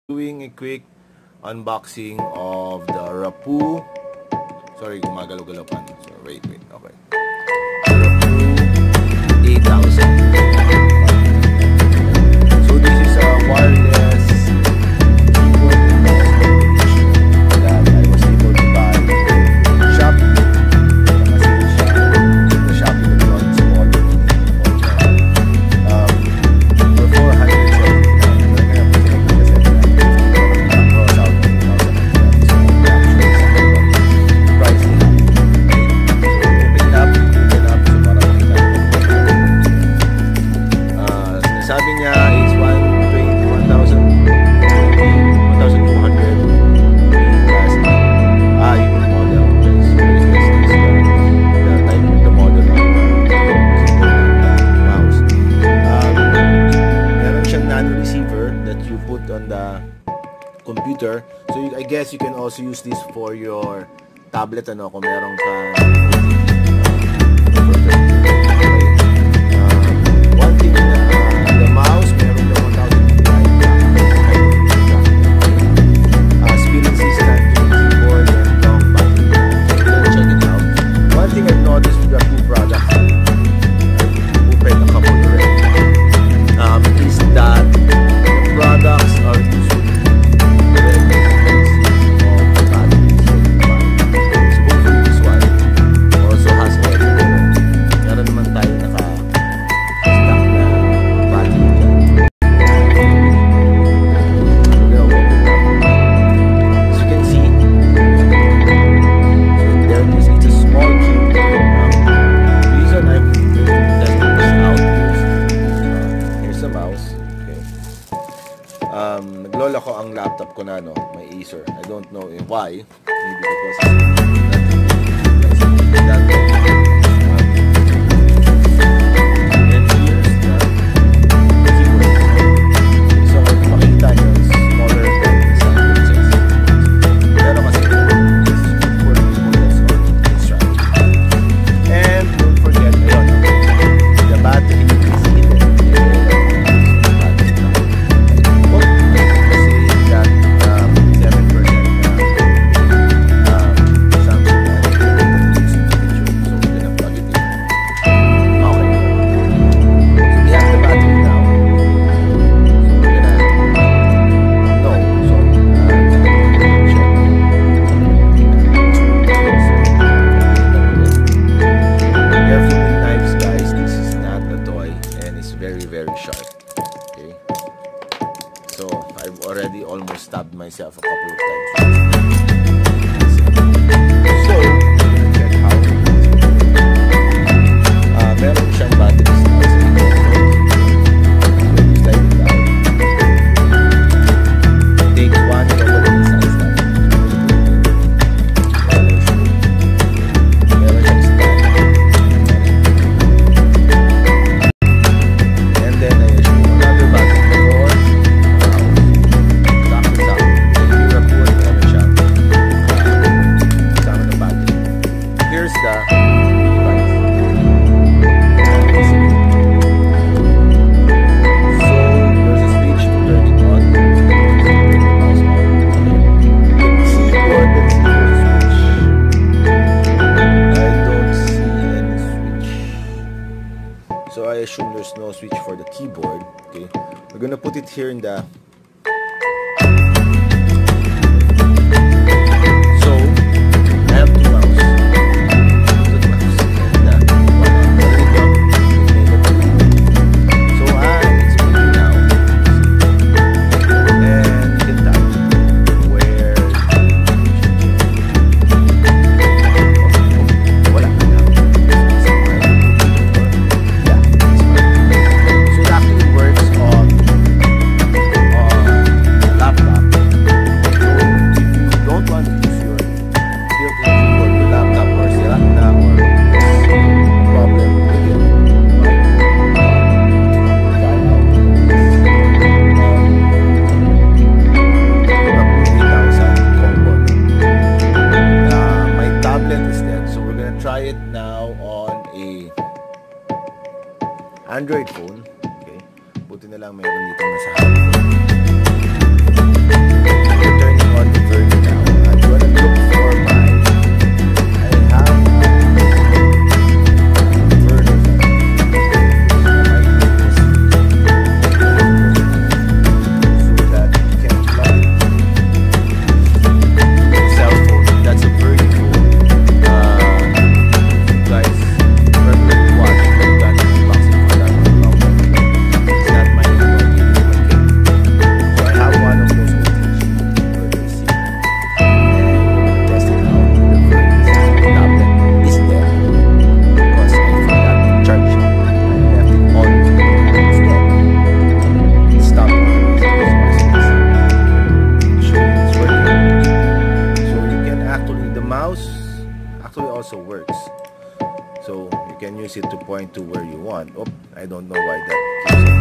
doing a quick unboxing of the Rapoo. Sorry, gumagalaw-galaw pa. So, wait. Okay. Rapoo 8000. So, this is a wireless keyboard and mouse that I was able to buy in Shopee. Kasi the Shopee that got this order. For 479. Sabi niya is 1,200 plus yung model. So this is the type of the model of the mouse. Meron siyang nano receiver that you put on the computer. So I guess you can also use this for your tablet kung meron ka mouse, meron daw 1,000 speed resistant keyboard and long battery. So check it out. One thing I've noticed with Rapoo products, I've opened a couple already, is that the products are usually of the batteries. So hopefully this one also has everything. Meron naman tayo naka-stock na battery. Naglola ko ang laptop ko na may Acer. I don't know why. Maybe because that and here's the keyboard. So kung makita nyo, it's smaller than the size. Pero kasi it's for people that's on instruction. And don't forget, the battery is hidden. Very sharp. Okay, so I've already almost stabbed myself a couple of times. So check how meron siyang battery style. So you slide it out, take one and over the size that meron siyang stand. So I assume there's no switch for the keyboard. Okay, we're gonna put it here in the. So I have two mouse. So it's moving now, and you can type where. Wala na. Try it now on a Android phone. Okay, buti na lang meron dito na sa also works. So you can use it to point to where you want. Oh, I don't know why that keeps